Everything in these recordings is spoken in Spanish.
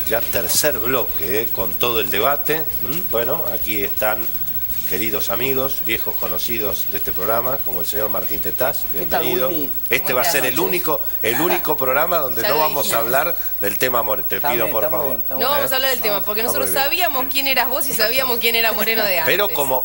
ya tercer bloque, con todo el debate. Bueno, aquí están queridos amigos, viejos conocidos de este programa, como el señor Martín Tetaz, bienvenido. Este va a ser el único programa donde no vamos a hablar del tema Moreno. Te pido, por favor. No vamos a hablar del tema, porque nosotros sabíamos quién eras vos y sabíamos quién era Moreno de antes.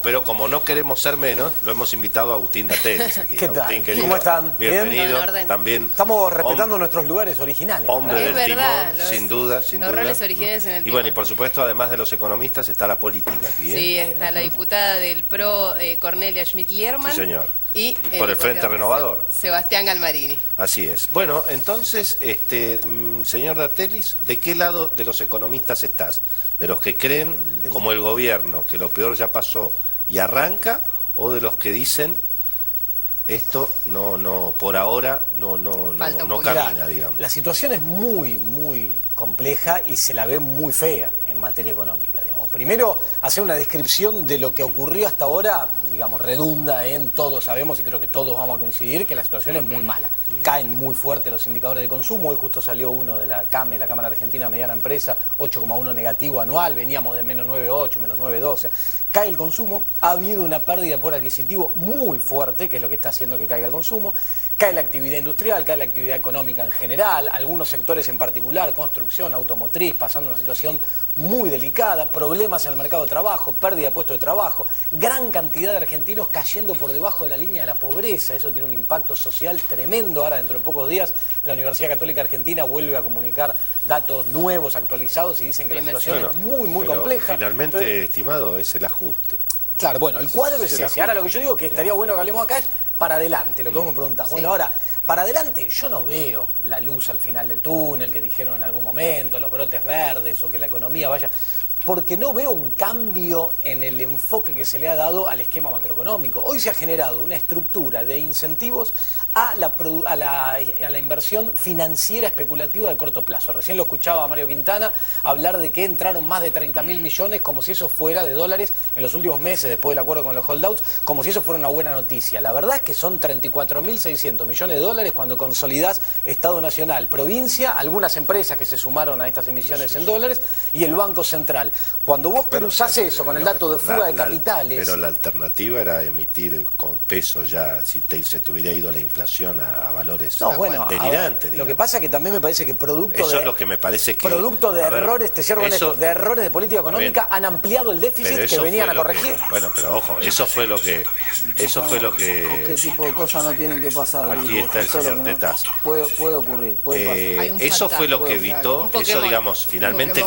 Pero como no queremos ser menos, lo hemos invitado a Agustín Datelis aquí. ¿Qué tal? Agustín, querido, ¿Cómo están? Bienvenido. También. Estamos respetando nuestros lugares originales. Hombre del verdad, timón, sin duda. Los roles originales en el timón. Y bueno, y por supuesto, además de los economistas, está la política aquí. Sí, está la diputada del PRO, Cornelia Schmidt-Liermann. Sí, señor. Y por el Frente Renovador. Sebastián Galmarini. Así es. Bueno, entonces, señor Datelis, ¿de qué lado de los economistas estás? ¿De los que creen, como el gobierno, que lo peor ya pasó y arranca, o de los que dicen esto por ahora no camina, digamos? La situación es muy compleja y se la ve muy fea en materia económica, digamos. Primero, hacer una descripción de lo que ocurrió hasta ahora, digamos, redunda en todos sabemos, y creo que todos vamos a coincidir, que la situación es muy mala. Caen muy fuerte los indicadores de consumo. Hoy justo salió uno de la CAME, la Cámara Argentina Mediana Empresa, 8,1 negativo anual, veníamos de menos 9,8, menos 9,2, o sea, cae el consumo, ha habido una pérdida por adquisitivo muy fuerte, que es lo que está haciendo que caiga el consumo, cae la actividad industrial, cae la actividad económica en general, algunos sectores en particular, construcción, automotriz, pasando una situación muy delicada, problemas en el mercado de trabajo, pérdida de puestos de trabajo, gran cantidad de argentinos cayendo por debajo de la línea de la pobreza. Eso tiene un impacto social tremendo. Ahora, dentro de pocos días, la Universidad Católica Argentina vuelve a comunicar datos nuevos, actualizados, y dicen que la situación es muy compleja. Finalmente, entonces, estimado, es el ajuste. Claro, bueno, el cuadro es ese. Ahora, lo que yo digo que estaría bueno que hablemos acá es para adelante, lo que vos me preguntás. Sí. Bueno, ahora, para adelante yo no veo la luz al final del túnel que dijeron en algún momento, los brotes verdes o que la economía vaya, porque no veo un cambio en el enfoque que se le ha dado al esquema macroeconómico. Hoy se ha generado una estructura de incentivos a la inversión financiera especulativa de corto plazo. Recién lo escuchaba a Mario Quintana hablar de que entraron más de 30.000 millones como si eso fuera de dólares en los últimos meses, después del acuerdo con los holdouts, como si eso fuera una buena noticia. La verdad es que son 34.600 millones de dólares cuando consolidás Estado Nacional, provincia, algunas empresas que se sumaron a estas emisiones en dólares y el Banco Central. Cuando vos cruzás eso con el dato de fuga de capitales... Pero la alternativa era emitir con peso ya, si se te hubiera ido la inflación a valores delirantes. Lo que pasa es que también me parece que eso es lo que me parece que... Producto de errores, te cierro con esto, de errores de política económica, han ampliado el déficit que venían a corregir. Bueno, pero ojo, eso fue lo que... ¿Qué tipo de cosas no tienen que pasar? Aquí está el señor Tetaz. Puede ocurrir, puede pasar. Eso fue lo que evitó, eso digamos, finalmente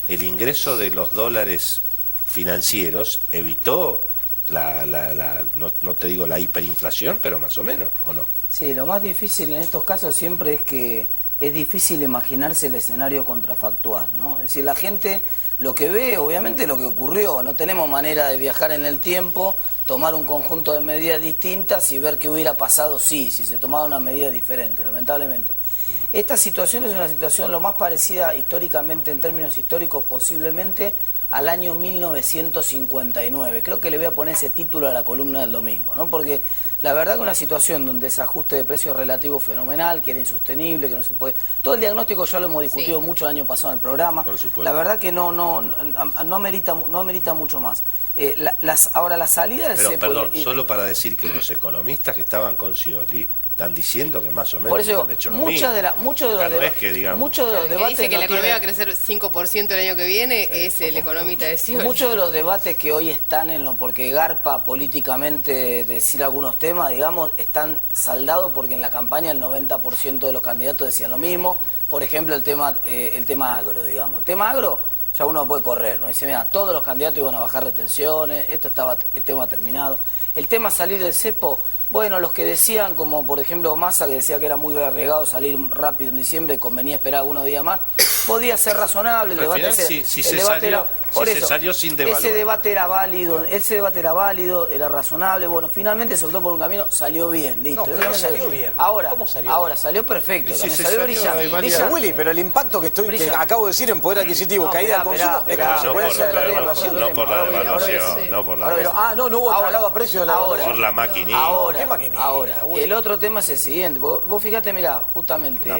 el ingreso de los dólares financieros evitó no te digo la hiperinflación, pero más o menos, ¿o no? Sí, lo más difícil en estos casos siempre es que es difícil imaginarse el escenario contrafactual, ¿no? Es decir, la gente lo que ve, obviamente lo que ocurrió, no tenemos manera de viajar en el tiempo, tomar un conjunto de medidas distintas y ver qué hubiera pasado si se tomaba una medida diferente, lamentablemente. Esta situación es una situación lo más parecida históricamente, en términos históricos, posiblemente al año 1959. Creo que le voy a poner ese título a la columna del domingo, ¿no? Porque la verdad que una situación donde ese ajuste de precios relativo fenomenal, que era insostenible, que no se puede... Todo el diagnóstico ya lo hemos discutido mucho el año pasado en el programa. Por supuesto. La verdad que no amerita mucho más. Ahora la salida del CEPO... Perdón, solo para decir que los economistas que estaban con Scioli están diciendo que más o menos por eso, han hecho muchos de los debates dice que la economía va a crecer 5% el año que viene es el economista de Scioli. Muchos de los debates que hoy están porque garpa políticamente decir algunos temas, digamos, están saldados porque en la campaña el 90% de los candidatos decían lo mismo. Por ejemplo, el tema agro, digamos. El tema agro ya uno puede correr, ¿no? Dice, mira, todos los candidatos iban a bajar retenciones, el tema terminado. El tema salir del cepo... Bueno, los que decían, como por ejemplo Massa, que decía que era muy arriesgado salir rápido en diciembre, convenía esperar algunos días más, podía ser razonable. El debate salió sin devaluar. Ese debate era válido, era razonable. Bueno, finalmente se optó por un camino, salió bien, listo. No, pero salió bien. ¿Cómo salió? Ahora salió perfecto, salió brillante. Dice Willy, pero el impacto que acabo de decir en poder adquisitivo, caída del consumo, es consecuencia de la devaluación. No por la devaluación, no por la devaluación. No hubo traslado a precio de la devaluación. Por la maquinita. Ahora, el otro tema es el siguiente. Vos fíjate, mirá, justamente...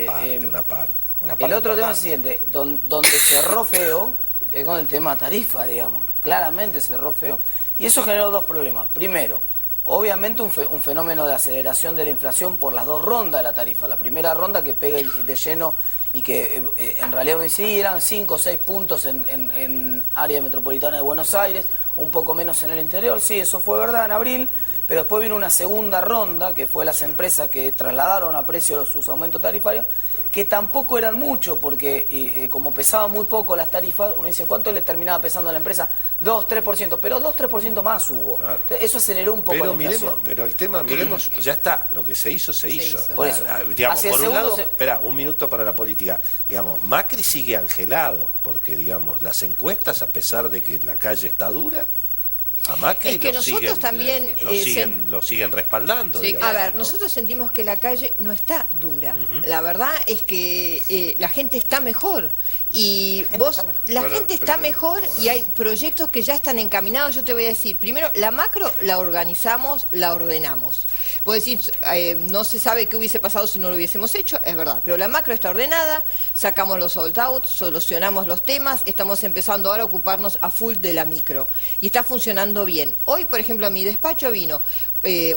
Una parte. El otro tema es el siguiente, donde cerró feo es con el tema tarifa, digamos. Claramente cerró feo. Y eso generó dos problemas. Primero, obviamente un fenómeno de aceleración de la inflación por las dos rondas de la tarifa. La primera ronda que pega de lleno y que en realidad sí, eran 5 o 6 puntos en área metropolitana de Buenos Aires, un poco menos en el interior. Sí, eso fue verdad en abril. Pero después vino una segunda ronda, que fue las empresas que trasladaron a precio sus aumentos tarifarios, que tampoco eran mucho, porque como pesaban muy poco las tarifas, uno dice, ¿cuánto le terminaba pesando a la empresa? 2, 3%, pero 2, 3% más hubo. Claro. Entonces, eso aceleró un poco la inflación. Pero el tema, miremos, ya está, lo que se hizo. Por eso. Digamos, por un lado, espera, un minuto para la política. Digamos, Macri sigue angelado, porque digamos, las encuestas, a pesar de que la calle está dura, a Macri es que nosotros también lo siguen respaldando. Sí, a ver, nosotros sentimos que la calle no está dura. La verdad es que la gente está mejor. Y la gente está mejor y hay proyectos que ya están encaminados. Yo te voy a decir, primero, la macro la organizamos, la ordenamos. Puedo decir, no se sabe qué hubiese pasado si no lo hubiésemos hecho, es verdad. Pero la macro está ordenada, sacamos los sold out, solucionamos los temas, estamos empezando ahora a ocuparnos a full de la micro. Y está funcionando bien. Hoy, por ejemplo, a mi despacho vino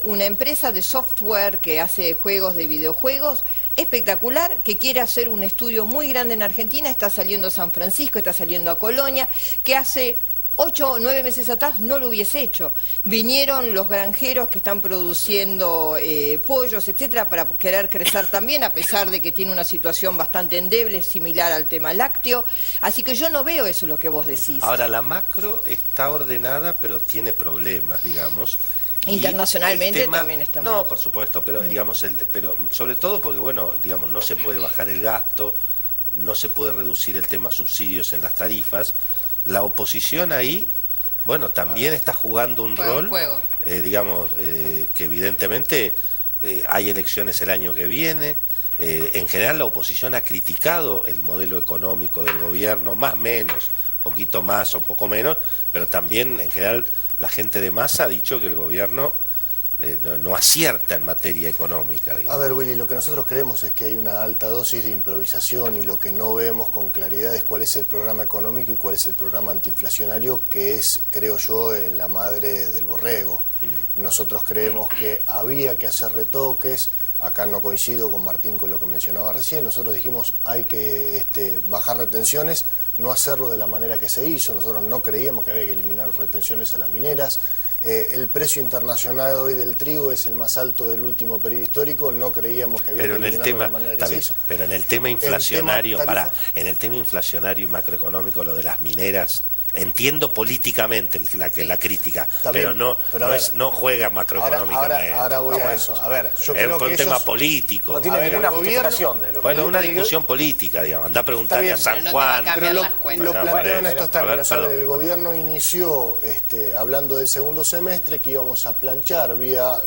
una empresa de software que hace juegos de videojuegos espectacular, que quiere hacer un estudio muy grande en Argentina, está saliendo a San Francisco, está saliendo a Colonia, que hace 8 o 9 meses atrás no lo hubiese hecho. Vinieron los granjeros que están produciendo pollos, etcétera, para querer crecer también, a pesar de que tiene una situación bastante endeble, similar al tema lácteo. Así que yo no veo eso lo que vos decís. Ahora, la macro está ordenada, pero tiene problemas, digamos. Internacionalmente también estamos. No, por supuesto, pero digamos, pero sobre todo porque, bueno, digamos, no se puede bajar el gasto, no se puede reducir el tema subsidios en las tarifas. La oposición ahí, bueno, también está jugando un rol, digamos, que evidentemente hay elecciones el año que viene. En general la oposición ha criticado el modelo económico del gobierno, más o menos, poquito más o poco menos, pero también en general la gente de masa ha dicho que el gobierno no acierta en materia económica, digamos. A ver, Willy, lo que nosotros creemos es que hay una alta dosis de improvisación y lo que no vemos con claridad es cuál es el programa económico y cuál es el programa antiinflacionario, que es, creo yo, la madre del borrego. Nosotros creemos que había que hacer retoques. Acá no coincido con Martín con lo que mencionaba recién. Nosotros dijimos hay que bajar retenciones, no hacerlo de la manera que se hizo. Nosotros no creíamos que había que eliminar retenciones a las mineras. El precio internacional hoy del trigo es el más alto del último periodo histórico. No creíamos que había que eliminarlo de la manera que se hizo. Pero en el tema inflacionario, en el tema inflacionario y macroeconómico, lo de las mineras, entiendo políticamente la crítica, pero no juega macroeconómicamente. Ahora voy a eso. A ver, yo creo que es un tema político. No tiene ninguna justificación de lo que... Bueno, una discusión política, digamos. Anda a preguntarle a San Juan. Pero lo planteo en estos términos. El gobierno inició, hablando del segundo semestre, que íbamos a planchar vía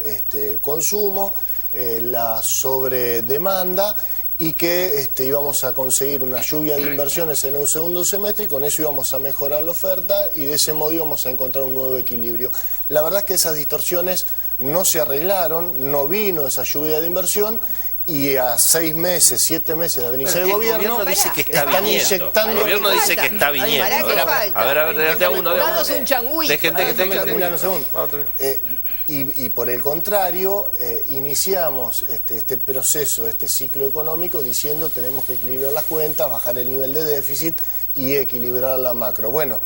consumo, la sobredemanda, y que íbamos a conseguir una lluvia de inversiones en el segundo semestre y con eso íbamos a mejorar la oferta y de ese modo íbamos a encontrar un nuevo equilibrio. La verdad es que esas distorsiones no se arreglaron, no vino esa lluvia de inversión y a 6 meses, 7 meses de venirse el gobierno dice que está inyectando. El gobierno dice que está viniendo. A ver, de uno. Danos un changüí. Y por el contrario, iniciamos este proceso, este ciclo económico diciendo tenemos que equilibrar las cuentas, bajar el nivel de déficit y equilibrar la macro. Bueno,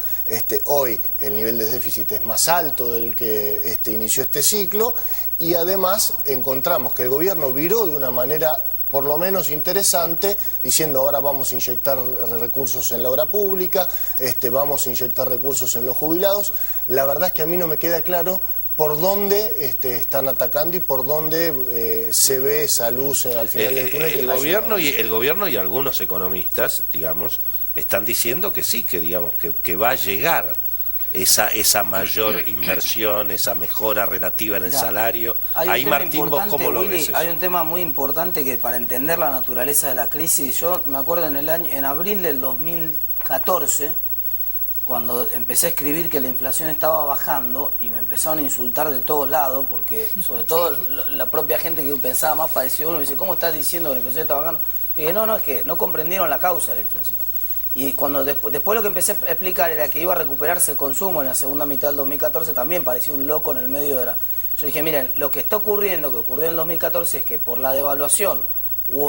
hoy el nivel de déficit es más alto del que inició este ciclo y además encontramos que el gobierno viró de una manera por lo menos interesante, diciendo ahora vamos a inyectar recursos en la obra pública, vamos a inyectar recursos en los jubilados. La verdad es que a mí no me queda claro por dónde están atacando y por dónde se ve esa luz al final del túnel. El gobierno y algunos economistas, digamos, están diciendo que sí, que digamos que va a llegar esa mayor inversión, esa mejora relativa en el salario. Ahí, Martín, ¿vos cómo lo ves eso? Hay un tema muy importante que para entender la naturaleza de la crisis, yo me acuerdo en abril del 2014, cuando empecé a escribir que la inflación estaba bajando y me empezaron a insultar de todos lados, porque sobre todo la propia gente que pensaba más parecido a uno me dice, ¿cómo estás diciendo que la inflación está bajando? Dije, no, es que no comprendieron la causa de la inflación. Y cuando después lo que empecé a explicar era que iba a recuperarse el consumo en la segunda mitad del 2014, también parecía un loco en el medio de la... Yo dije, miren, lo que está ocurriendo, que ocurrió en el 2014, es que por la devaluación hubo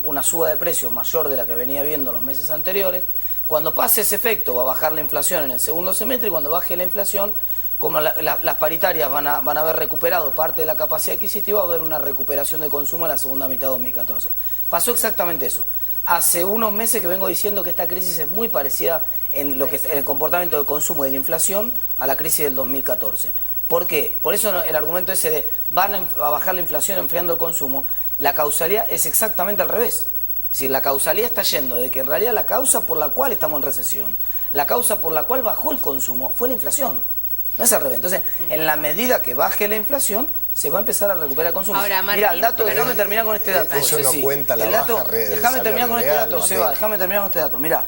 una suba de precios mayor de la que venía viendo los meses anteriores. Cuando pase ese efecto va a bajar la inflación en el segundo semestre, y cuando baje la inflación, como las paritarias van a haber recuperado parte de la capacidad adquisitiva, va a haber una recuperación de consumo en la segunda mitad de 2014. Pasó exactamente eso. Hace unos meses que vengo diciendo que esta crisis es muy parecida en el comportamiento del consumo y de la inflación a la crisis del 2014. ¿Por qué? Por eso el argumento ese de van a bajar la inflación enfriando el consumo, la causalidad es exactamente al revés. Es decir, la causalidad está yendo de que en realidad la causa por la cual estamos en recesión, la causa por la cual bajó el consumo fue la inflación. No es al revés. Entonces, en la medida que baje la inflación, se va a empezar a recuperar el consumo. Ahora, Martín, mira, el dato, déjame terminar con este dato. Eso no cuenta la baja red. Déjame terminar con este dato, Seba, déjame terminar con este dato. Mira,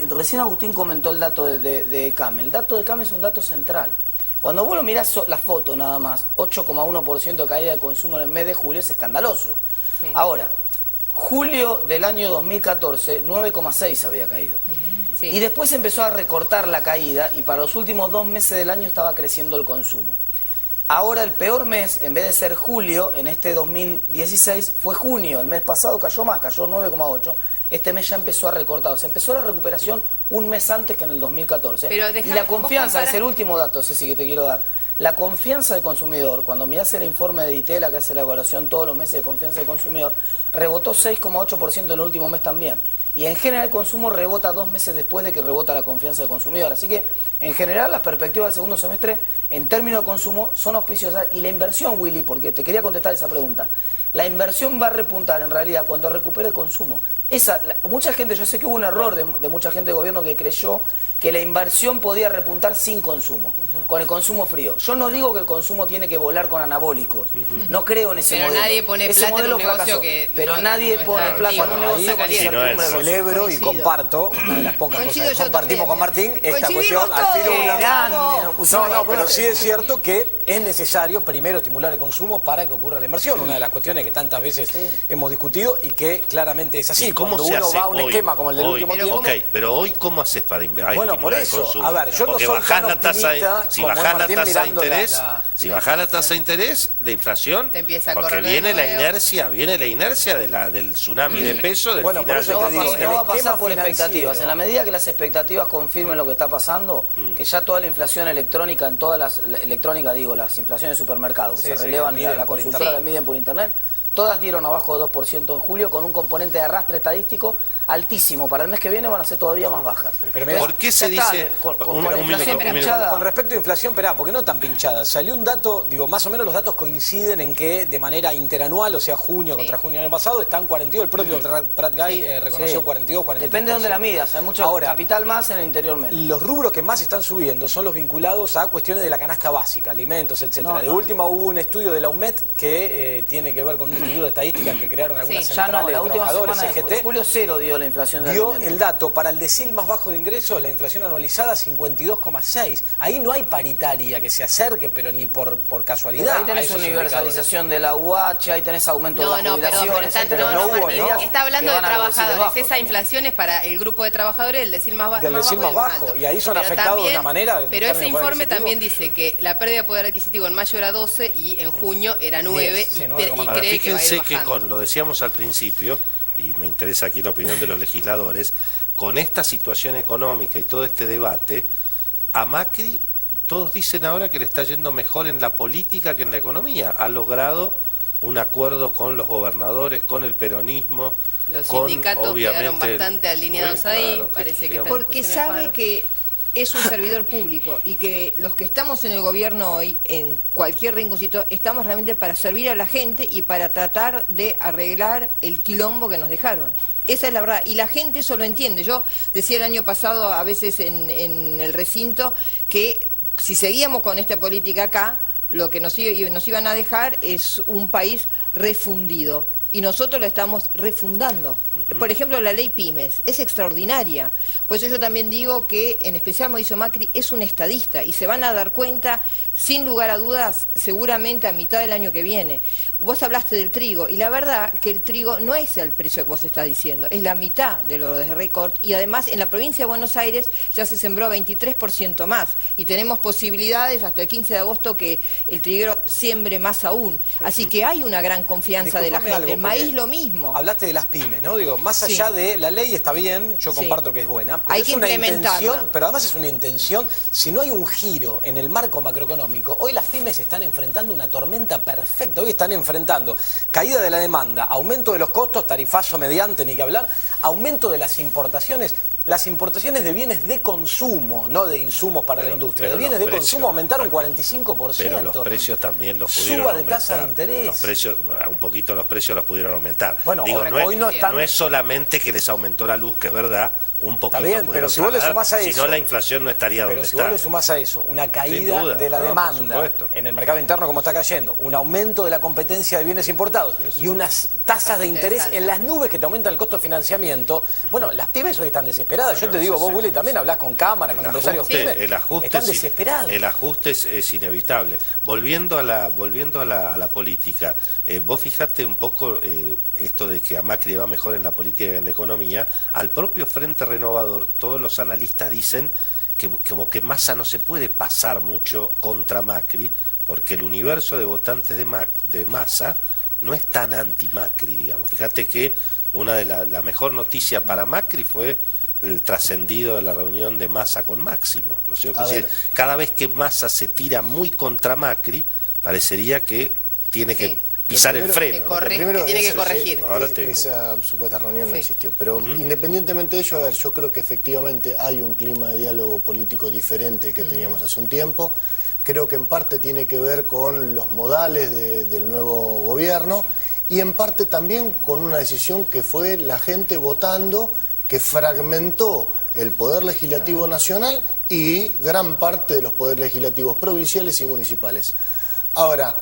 recién Agustín comentó el dato de CAME. El dato de CAME es un dato central. Cuando vos lo mirás la foto nada más, 8,1% de caída de consumo en el mes de julio, es escandaloso. Sí. Ahora, julio del año 2014, 9,6 había caído. Sí. Y después empezó a recortar la caída y para los últimos 2 meses del año estaba creciendo el consumo. Ahora el peor mes, en vez de ser julio, en este 2016, fue junio. El mes pasado cayó más, cayó 9,8. Este mes ya empezó a recortar. O sea, empezó la recuperación un mes antes que en el 2014. Y la confianza, es el último dato, Ceci, que te quiero dar. La confianza del consumidor, cuando mirás el informe de Ditela, que hace la evaluación todos los meses de confianza del consumidor, rebotó 6,8% en el último mes también. Y en general el consumo rebota 2 meses después de que rebota la confianza del consumidor. Así que, en general, las perspectivas del segundo semestre, en términos de consumo, son auspiciosas. Y la inversión, Willy, porque te quería contestar esa pregunta, la inversión va a repuntar, en realidad, cuando recupere el consumo. Mucha gente, yo sé que hubo un error de mucha gente de gobierno que creyó que la inversión podía repuntar sin consumo, con el consumo frío. Yo no digo que el consumo tiene que volar con anabólicos, no creo en ese modelo. Pero nadie pone ese plata en un negocio fracasó. Pero nadie pone plata en un negocio con incertidumbre. Celebro y comparto, una de las pocas cosas que compartimos con Martín, esta cuestión al filo de una... pero sí es cierto que es necesario primero estimular el consumo para que ocurra la inversión, una de las cuestiones que tantas veces hemos discutido y que claramente es así. ¿Cómo cuando uno va a un esquema como el del último tiempo... Ok, pero hoy ¿cómo haces para estimular el consumo? A ver, yo no soy tan optimista si bajás la tasa de interés, si bajás la tasa de interés, la inflación, te empieza a porque correr viene la inercia del tsunami de peso del bueno, final. No va a pasar por expectativas. En la medida que las expectativas confirmen lo que está pasando, que ya toda la inflación electrónica, las inflaciones de supermercados, que se relevan la consultora que miden por internet, todas dieron abajo de 2% en julio, con un componente de arrastre estadístico altísimo. Para el mes que viene van a ser todavía más bajas. Pero mirá, ¿por qué se dice? Con respecto a inflación, porque no tan pinchada. Salió un dato, más o menos los datos coinciden en que de manera interanual, o sea, junio contra junio del año pasado, están 42. El propio Prat Guy reconoció 42, 43%. Depende de dónde la midas. Hay mucho capital más, en el interior menos. Los rubros que más están subiendo son los vinculados a cuestiones de la canasta básica, alimentos, etcétera. De última hubo un estudio de la UMED que tiene que ver con un instituto de estadística que crearon algunas centrales de trabajadores, CGT. Julio 0 dio la inflación de dio el dato, para el decil más bajo de ingresos, la inflación anualizada 52,6. Ahí no hay paritaria que se acerque, pero ni por casualidad. Pero ahí tenés universalización de la UH, ahí tenés aumento de las jubilaciones. Está hablando de trabajadores. Esa inflación es para el grupo de trabajadores, el decil más bajo. Del decil más bajo. Y ahí son afectados de una manera. Pero ese informe también dice que la pérdida de poder adquisitivo en mayo era 12 y en junio era 9. Fíjense que lo decíamos al principio, y me interesa aquí la opinión de los legisladores, con esta situación económica y todo este debate, a Macri todos dicen ahora que le está yendo mejor en la política que en la economía. Ha logrado un acuerdo con los gobernadores, con el peronismo. Los sindicatos quedaron bastante alineados ahí, parece que porque sabe que es un servidor público y que los que estamos en el gobierno hoy, en cualquier rinconcito, estamos realmente para servir a la gente y para tratar de arreglar el quilombo que nos dejaron. Esa es la verdad, y la gente eso lo entiende. Yo decía el año pasado, a veces en el recinto, que si seguíamos con esta política acá, lo que nos iban a dejar es un país refundido. y nosotros lo estamos refundando. Por ejemplo, la ley Pymes es extraordinaria. Por eso yo también digo que, en especial Mauricio Macri, es un estadista y se van a dar cuenta, sin lugar a dudas, seguramente a mitad del año que viene. Vos hablaste del trigo y la verdad que el trigo no es el precio que vos estás diciendo, es la mitad de lo de récord y además en la provincia de Buenos Aires ya se sembró 23% más y tenemos posibilidades hasta el 15 de agosto que el triguero siembre más aún. Así que hay una gran confianza de la gente. El maíz lo mismo. Hablaste de las pymes, ¿no? Digo, más allá de la ley está bien, yo comparto que es buena, pero hay es que una implementarla. intención, pero además es una intención, si no hay un giro en el marco macroeconómico, hoy las pymes están enfrentando una tormenta perfecta, hoy están enfrentando caída de la demanda, aumento de los costos, tarifazo mediante, ni que hablar, aumento de las importaciones de bienes de consumo, no de insumos para la industria, de bienes de consumo aumentaron 45%. Pero los precios también los pudieron aumentar. aumentar. Suba de tasa de interés. Los precios, un poquito los precios los pudieron aumentar. Bueno, digo, hoy no están... no es solamente que les aumentó la luz, que es verdad, un poquito. Está bien, pero si vos le sumás a eso... Si no, la inflación no estaría donde está. Pero si vos le sumás a eso una caída de la demanda en el mercado interno como está cayendo, un aumento de la competencia de bienes importados y unas tasas de interés en las nubes que te aumentan el costo de financiamiento, bueno, las pymes hoy están desesperadas. Yo te digo, vos, Willy, también hablás con cámaras, con empresarios pymes, están desesperados. El ajuste es inevitable. Volviendo a la política, vos fijate un poco esto de que a Macri va mejor en la política que en la economía. Al propio Frente Renovador, todos los analistas dicen que como que Massa no se puede pasar mucho contra Macri, porque el universo de votantes de Massa no es tan anti-Macri, digamos. Fíjate que una de la mejor noticia para Macri fue el trascendido de la reunión de Massa con Máximo, ¿no es cierto? Es decir, cada vez que Massa se tira muy contra Macri, parecería que tiene que pisar el freno. Que tiene que corregir. Esa supuesta reunión no existió. Pero independientemente de ello, a ver, yo creo que efectivamente hay un clima de diálogo político diferente que teníamos hace un tiempo. Creo que en parte tiene que ver con los modales del nuevo gobierno y en parte también con una decisión que fue la gente votando, que fragmentó el Poder Legislativo Nacional y gran parte de los poderes legislativos provinciales y municipales. Ahora,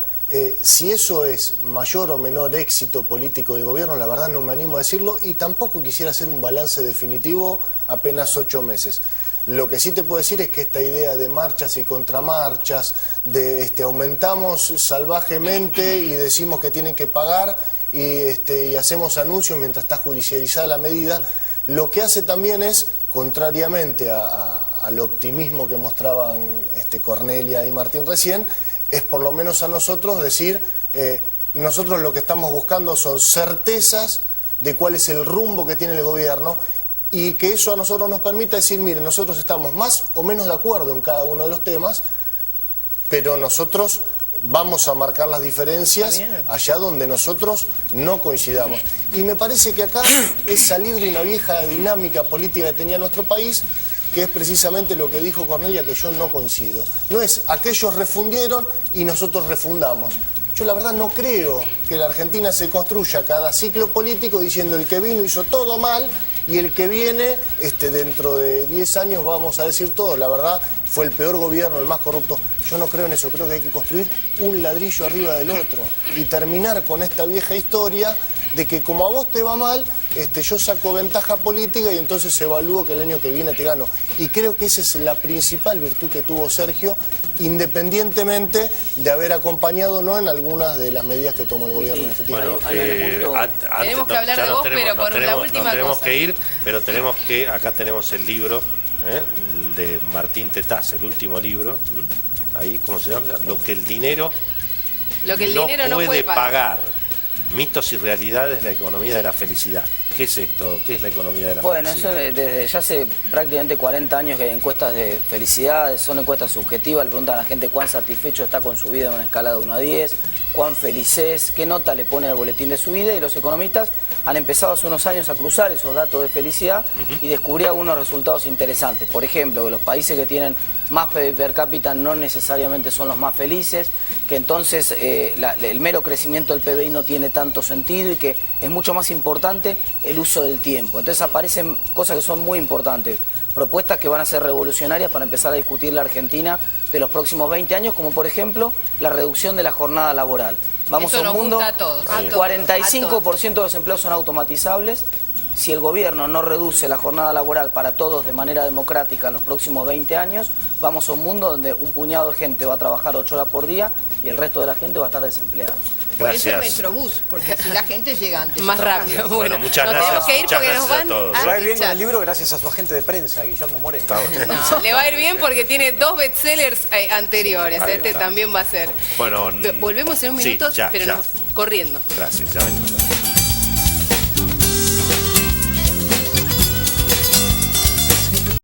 si eso es mayor o menor éxito político del gobierno, la verdad no me animo a decirlo y tampoco quisiera hacer un balance definitivo apenas 8 meses. Lo que sí te puedo decir es que esta idea de marchas y contramarchas, de aumentamos salvajemente y decimos que tienen que pagar y hacemos anuncios mientras está judicializada la medida, lo que hace también es, contrariamente al optimismo que mostraban Cornelia y Martín recién, es por lo menos a nosotros decir, nosotros lo que estamos buscando son certezas de cuál es el rumbo que tiene el gobierno y que eso a nosotros nos permita decir, miren, nosotros estamos más o menos de acuerdo en cada uno de los temas, pero nosotros vamos a marcar las diferencias allá donde nosotros no coincidamos. Y me parece que acá es salir de una vieja dinámica política que tenía nuestro país, que es precisamente lo que dijo Cornelia, que yo no coincido. No es aquellos refundieron y nosotros refundamos. Yo la verdad no creo que la Argentina se construya cada ciclo político diciendo el que vino hizo todo mal y el que viene dentro de 10 años vamos a decir todo. La verdad fue el peor gobierno, el más corrupto. Yo no creo en eso, creo que hay que construir un ladrillo arriba del otro y terminar con esta vieja historia de que como a vos te va mal, yo saco ventaja política y entonces evalúo que el año que viene te gano. Y creo que esa es la principal virtud que tuvo Sergio, independientemente de haber acompañado o no en algunas de las medidas que tomó el gobierno en este tiempo. Bueno, tenemos que hablar de vos, pero por la última tenemos cosa. Que ir, pero acá tenemos el libro de Martín Tetaz, el último libro, ahí, ¿cómo se llama? Lo que el dinero no puede pagar. Mitos y realidades de la economía de la felicidad. ¿Qué es esto? ¿Qué es la economía de la felicidad? Bueno, eso desde ya hace prácticamente 40 años que hay encuestas de felicidad, son encuestas subjetivas, le preguntan a la gente cuán satisfecho está con su vida en una escala de 1 a 10, cuán feliz es, qué nota le pone al boletín de su vida, y los economistas han empezado hace unos años a cruzar esos datos de felicidad y descubrir algunos resultados interesantes. Por ejemplo, que los países que tienen más PIB per cápita no necesariamente son los más felices, que entonces el mero crecimiento del PBI no tiene tanto sentido y que es mucho más importante el uso del tiempo. Entonces aparecen cosas que son muy importantes, propuestas que van a ser revolucionarias para empezar a discutir la Argentina de los próximos 20 años, como por ejemplo la reducción de la jornada laboral. Vamos Eso a un mundo, gusta a todos. 45% de los empleos son automatizables. Si el gobierno no reduce la jornada laboral para todos de manera democrática en los próximos 20 años, vamos a un mundo donde un puñado de gente va a trabajar 8 horas por día y el resto de la gente va a estar desempleada. Por eso el Gracias. Metrobús, porque así la gente llega antes. Más rápido. Bueno, muchas nos gracias. tenemos que ir Muchas porque gracias nos a van todos. Le va a ir bien con echar. el libro gracias a su agente de prensa, Guillermo Moreno. No, le va a ir bien porque tiene 2 bestsellers anteriores. Ahí Este está. también va a ser. Bueno, Volvemos en un sí, minuto, ya, pero ya. corriendo. Gracias, ya venimos.